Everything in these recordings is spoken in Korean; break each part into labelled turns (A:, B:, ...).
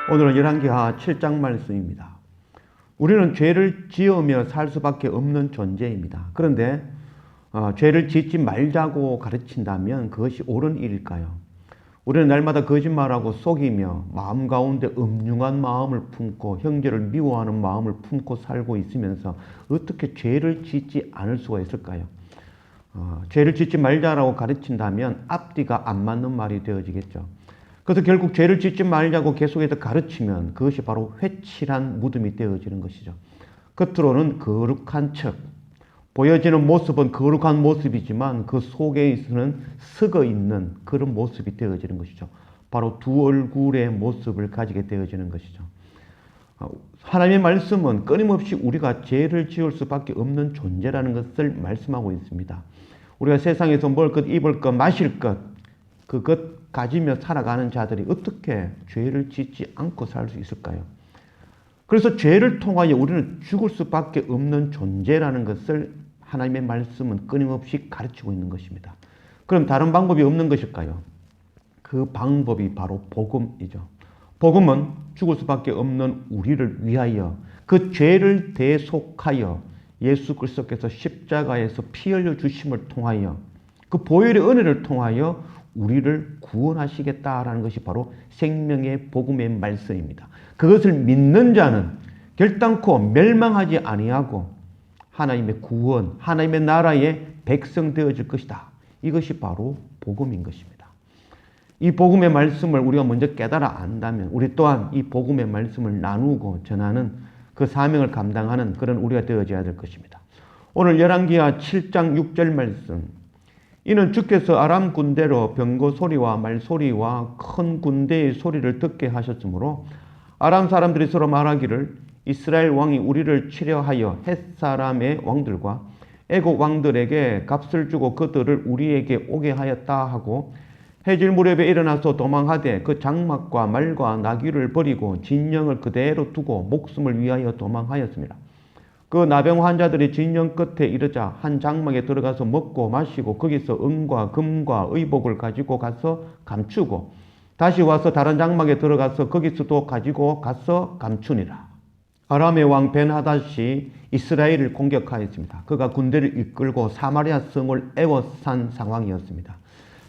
A: 오늘은 열왕기하 7장 말씀입니다. 우리는 죄를 지으며 살 수밖에 없는 존재입니다. 그런데 죄를 짓지 말자고 가르친다면 그것이 옳은 일일까요? 우리는 날마다 거짓말하고 속이며 마음 가운데 음흉한 마음을 품고 형제를 미워하는 마음을 품고 살고 있으면서 어떻게 죄를 짓지 않을 수가 있을까요? 죄를 짓지 말자라고 가르친다면 앞뒤가 안 맞는 말이 되어지겠죠. 그래서 결국 죄를 짓지 말자고 계속해서 가르치면 그것이 바로 회칠한 무덤이 되어지는 것이죠. 겉으로는 거룩한 척, 보여지는 모습은 거룩한 모습이지만 그 속에서는 썩어 있는 그런 모습이 되어지는 것이죠. 바로 두 얼굴의 모습을 가지게 되어지는 것이죠. 하나님의 말씀은 끊임없이 우리가 죄를 지을 수밖에 없는 존재라는 것을 말씀하고 있습니다. 우리가 세상에서 먹을 것, 입을 것, 마실 것, 그것 가지며 살아가는 자들이 어떻게 죄를 짓지 않고 살 수 있을까요? 그래서 죄를 통하여 우리는 죽을 수밖에 없는 존재라는 것을 하나님의 말씀은 끊임없이 가르치고 있는 것입니다. 그럼 다른 방법이 없는 것일까요? 그 방법이 바로 복음이죠. 복음은 죽을 수밖에 없는 우리를 위하여 그 죄를 대속하여 예수 그리스도께서 십자가에서 피 흘려 주심을 통하여 그 보혈의 은혜를 통하여 우리를 구원하시겠다라는 것이 바로 생명의 복음의 말씀입니다. 그것을 믿는 자는 결단코 멸망하지 아니하고 하나님의 구원, 하나님의 나라의 백성 되어질 것이다. 이것이 바로 복음인 것입니다. 이 복음의 말씀을 우리가 먼저 깨달아 안다면 우리 또한 이 복음의 말씀을 나누고 전하는 그 사명을 감당하는 그런 우리가 되어져야 될 것입니다. 오늘 열왕기하 7장 6절 말씀, 이는 주께서 아람 군대로 병거 소리와 말소리와 큰 군대의 소리를 듣게 하셨으므로 아람 사람들이 서로 말하기를 이스라엘 왕이 우리를 치려하여 헷 사람의 왕들과 애국 왕들에게 값을 주고 그들을 우리에게 오게 하였다 하고 해질 무렵에 일어나서 도망하되 그 장막과 말과 나귀를 버리고 진영을 그대로 두고 목숨을 위하여 도망하였습니다. 그 나병 환자들이 진영 끝에 이르자 한 장막에 들어가서 먹고 마시고 거기서 은과 금과 의복을 가지고 가서 감추고 다시 와서 다른 장막에 들어가서 거기서도 가지고 가서 감추니라. 아람의 왕 벤하닷이 이스라엘을 공격하였습니다. 그가 군대를 이끌고 사마리아 성을 에워싼 상황이었습니다.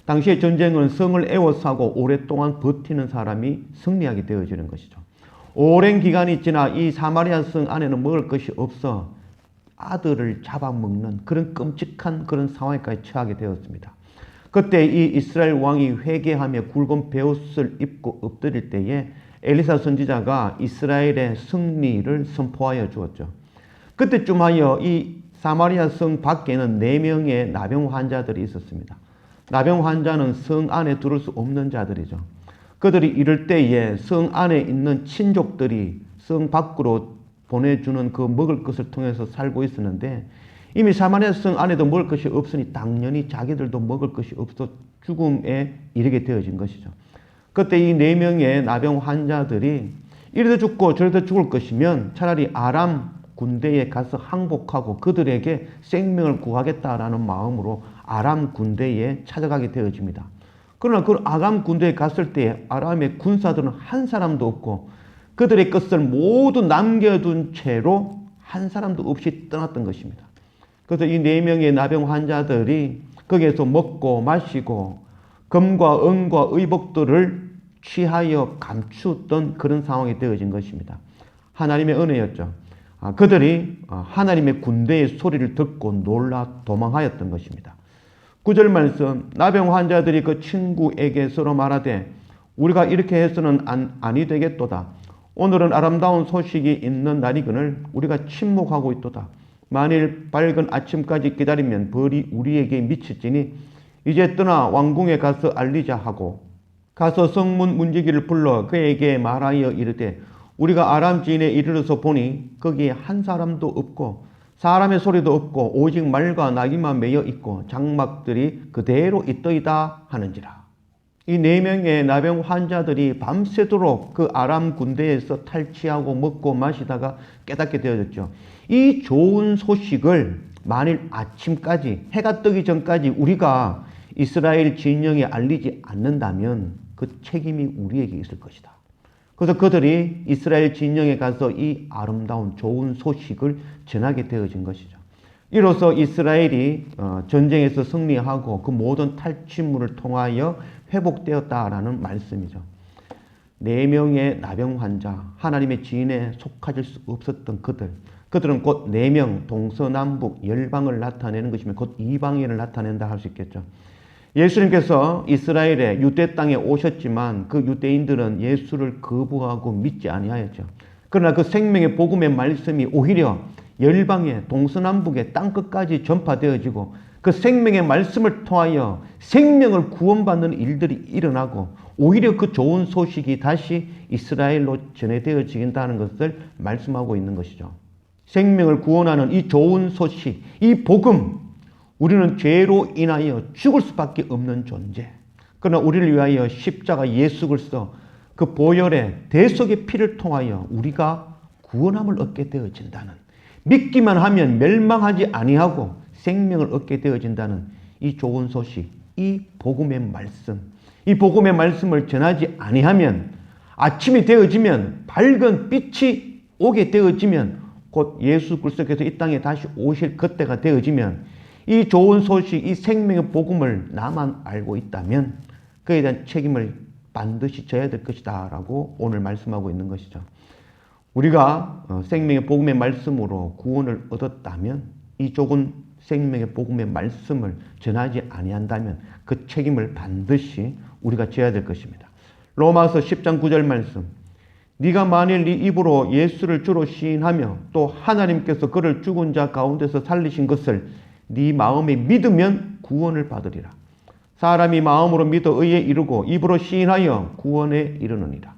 A: 당시의 전쟁은 성을 에워싸고 오랫동안 버티는 사람이 승리하게 되어지는 것이죠. 오랜 기간이 지나 이 사마리아 성 안에는 먹을 것이 없어 아들을 잡아먹는 그런 끔찍한 그런 상황까지 처하게 되었습니다. 그때 이 이스라엘 왕이 회개하며 굵은 베옷을 입고 엎드릴 때에 엘리사 선지자가 이스라엘의 승리를 선포하여 주었죠. 그때쯤 하여 이 사마리아 성 밖에는 4명의 나병 환자들이 있었습니다. 나병 환자는 성 안에 들어올 수 없는 자들이죠. 그들이 이럴 때에 성 안에 있는 친족들이 성 밖으로 보내주는 그 먹을 것을 통해서 살고 있었는데 이미 사마리아 성 안에도 먹을 것이 없으니 당연히 자기들도 먹을 것이 없어 죽음에 이르게 되어진 것이죠. 그때 이 4명의 나병 환자들이 이래도 죽고 저래도 죽을 것이면 차라리 아람 군대에 가서 항복하고 그들에게 생명을 구하겠다라는 마음으로 아람 군대에 찾아가게 되어집니다. 그러나 그 아람 군대에 갔을 때 아람의 군사들은 한 사람도 없고 그들의 것을 모두 남겨둔 채로 한 사람도 없이 떠났던 것입니다. 그래서 이 4명의 나병 환자들이 거기에서 먹고 마시고 금과 은과 의복들을 취하여 감추었던 그런 상황이 되어진 것입니다. 하나님의 은혜였죠. 그들이 하나님의 군대의 소리를 듣고 놀라 도망하였던 것입니다. 9절 말씀, 나병 환자들이 그 친구에게 서로 말하되 우리가 이렇게 해서는 아니 되겠도다. 오늘은 아름다운 소식이 있는 날이거늘 우리가 침묵하고 있도다. 만일 밝은 아침까지 기다리면 벌이 우리에게 미칠지니 이제 떠나 왕궁에 가서 알리자 하고 가서 성문 문지기를 불러 그에게 말하여 이르되 우리가 아람 지인에 이르러서 보니 거기에 한 사람도 없고 사람의 소리도 없고 오직 말과 나귀만 매여 있고 장막들이 그대로 있더이다 하는지라. 이 4명의 나병 환자들이 밤새도록 그 아람 군대에서 탈취하고 먹고 마시다가 깨닫게 되어졌죠. 이 좋은 소식을 만일 아침까지 해가 뜨기 전까지 우리가 이스라엘 진영에 알리지 않는다면 그 책임이 우리에게 있을 것이다. 그래서 그들이 이스라엘 진영에 가서 이 아름다운 좋은 소식을 전하게 되어진 것이죠. 이로써 이스라엘이 전쟁에서 승리하고 그 모든 탈취물을 통하여 회복되었다라는 말씀이죠. 4명의 나병 환자, 하나님의 지인에 속하질 수 없었던 그들은 곧 4명 동서남북 열방을 나타내는 것이며 곧 이방인을 나타낸다 할 수 있겠죠. 예수님께서 이스라엘의 유대 땅에 오셨지만 그 유대인들은 예수를 거부하고 믿지 아니하였죠. 그러나 그 생명의 복음의 말씀이 오히려 열방의 동서남북의 땅끝까지 전파되어지고 그 생명의 말씀을 통하여 생명을 구원받는 일들이 일어나고 오히려 그 좋은 소식이 다시 이스라엘로 전해되어진다는 것을 말씀하고 있는 것이죠. 생명을 구원하는 이 좋은 소식, 이 복음, 우리는 죄로 인하여 죽을 수밖에 없는 존재. 그러나 우리를 위하여 십자가 예수 그리스도 그 보혈의 대속의 피를 통하여 우리가 구원함을 얻게 되어진다는, 믿기만 하면 멸망하지 아니하고 생명을 얻게 되어진다는 이 좋은 소식, 이 복음의 말씀, 이 복음의 말씀을 전하지 아니하면, 아침이 되어지면, 밝은 빛이 오게 되어지면, 곧 예수 그리스도께서 이 땅에 다시 오실 그때가 되어지면 이 좋은 소식, 이 생명의 복음을 나만 알고 있다면 그에 대한 책임을 반드시 져야 될 것이다 라고 오늘 말씀하고 있는 것이죠. 우리가 생명의 복음의 말씀으로 구원을 얻었다면 이 좋은 생명의 복음의 말씀을 전하지 아니한다면 그 책임을 반드시 우리가 져야 될 것입니다. 로마서 10장 9절 말씀, 네가 만일 네 입으로 예수를 주로 시인하며 또 하나님께서 그를 죽은 자 가운데서 살리신 것을 네 마음에 믿으면 구원을 받으리라. 사람이 마음으로 믿어 의에 이르고 입으로 시인하여 구원에 이르느니라.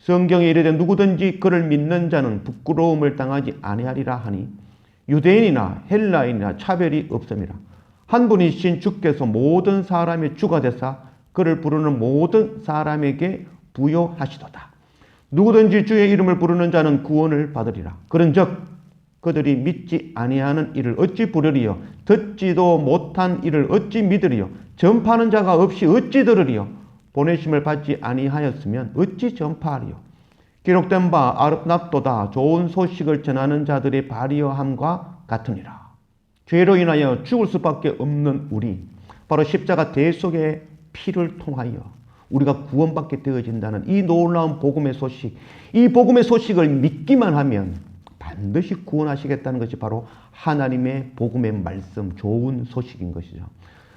A: 성경에 이르되 누구든지 그를 믿는 자는 부끄러움을 당하지 아니하리라 하니 유대인이나 헬라인이나 차별이 없음이라. 한 분이신 주께서 모든 사람의 주가 되사 그를 부르는 모든 사람에게 부여하시도다. 누구든지 주의 이름을 부르는 자는 구원을 받으리라. 그런즉 그들이 믿지 아니하는 이를 어찌 부르리요? 듣지도 못한 이를 어찌 믿으리요? 전파하는 자가 없이 어찌 들으리요? 보내심을 받지 아니하였으면 어찌 전파하리요? 기록된 바 아름답도다 좋은 소식을 전하는 자들의 발이여함과 같으니라. 죄로 인하여 죽을 수밖에 없는 우리, 바로 십자가 대속의 피를 통하여 우리가 구원받게 되어진다는 이 놀라운 복음의 소식, 이 복음의 소식을 믿기만 하면 반드시 구원하시겠다는 것이 바로 하나님의 복음의 말씀, 좋은 소식인 것이죠.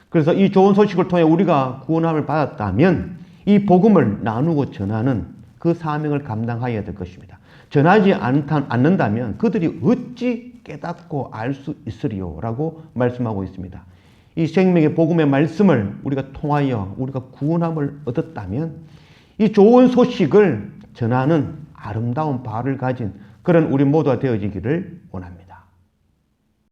A: 그래서 이 좋은 소식을 통해 우리가 구원함을 받았다면 이 복음을 나누고 전하는 그 사명을 감당해야 될 것입니다. 전하지 않는다면 그들이 어찌 깨닫고 알 수 있으리요? 라고 말씀하고 있습니다. 이 생명의 복음의 말씀을 우리가 통하여 우리가 구원함을 얻었다면 이 좋은 소식을 전하는 아름다운 발을 가진 그런 우리 모두가 되어지기를 원합니다.